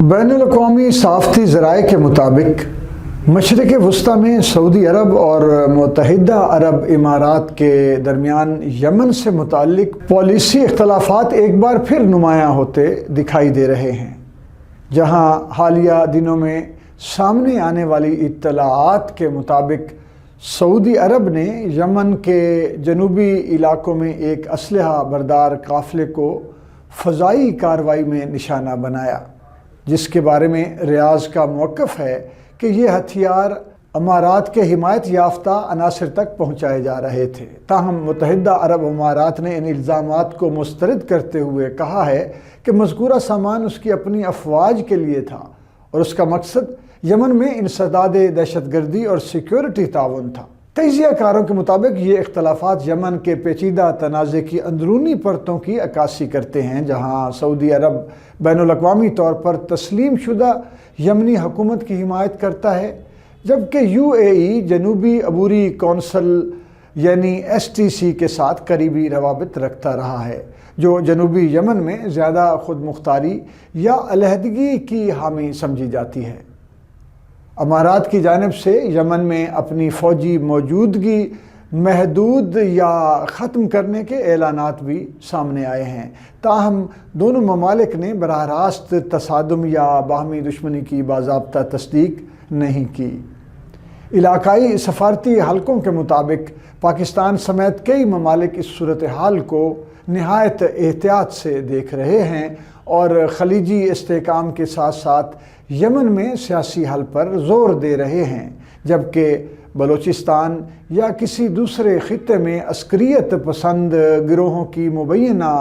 بین الاقوامی صحافتی ذرائع کے مطابق مشرق وسطی میں سعودی عرب اور متحدہ عرب امارات کے درمیان یمن سے متعلق پالیسی اختلافات ایک بار پھر نمایاں ہوتے دکھائی دے رہے ہیں، جہاں حالیہ دنوں میں سامنے آنے والی اطلاعات کے مطابق سعودی عرب نے یمن کے جنوبی علاقوں میں ایک اسلحہ بردار قافلے کو فضائی کارروائی میں نشانہ بنایا، جس کے بارے میں ریاض کا موقف ہے کہ یہ ہتھیار امارات کے حمایت یافتہ عناصر تک پہنچائے جا رہے تھے۔ تاہم متحدہ عرب امارات نے ان الزامات کو مسترد کرتے ہوئے کہا ہے کہ مذکورہ سامان اس کی اپنی افواج کے لیے تھا اور اس کا مقصد یمن میں انسداد دہشت گردی اور سیکیورٹی تعاون تھا۔ تجزیہ کاروں کے مطابق یہ اختلافات یمن کے پیچیدہ تنازع کی اندرونی پرتوں کی عکاسی کرتے ہیں، جہاں سعودی عرب بین الاقوامی طور پر تسلیم شدہ یمنی حکومت کی حمایت کرتا ہے، جبکہ UAE جنوبی عبوری کونسل یعنی STC کے ساتھ قریبی روابط رکھتا رہا ہے، جو جنوبی یمن میں زیادہ خود مختاری یا علیحدگی کی حامی سمجھی جاتی ہے۔ امارات کی جانب سے یمن میں اپنی فوجی موجودگی محدود یا ختم کرنے کے اعلانات بھی سامنے آئے ہیں، تاہم دونوں ممالک نے براہ راست تصادم یا باہمی دشمنی کی باضابطہ تصدیق نہیں کی۔ علاقائی سفارتی حلقوں کے مطابق پاکستان سمیت کئی ممالک اس صورتحال کو نہایت احتیاط سے دیکھ رہے ہیں اور خلیجی استحکام کے ساتھ ساتھ یمن میں سیاسی حل پر زور دے رہے ہیں، جبکہ بلوچستان یا کسی دوسرے خطے میں عسکریت پسند گروہوں کی مبینہ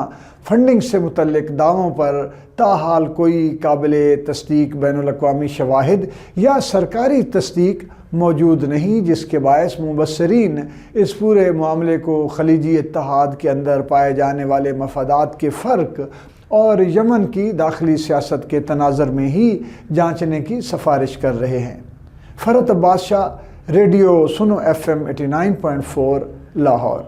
فنڈنگ سے متعلق دعووں پر تاحال کوئی قابل تصدیق بین الاقوامی شواہد یا سرکاری تصدیق موجود نہیں، جس کے باعث مبصرین اس پورے معاملے کو خلیجی اتحاد کے اندر پائے جانے والے مفادات کے فرق اور یمن کی داخلی سیاست کے تناظر میں ہی جانچنے کی سفارش کر رہے ہیں۔ فرحت عباس شاہ، ریڈیو سنو FM 89.4 لاہور۔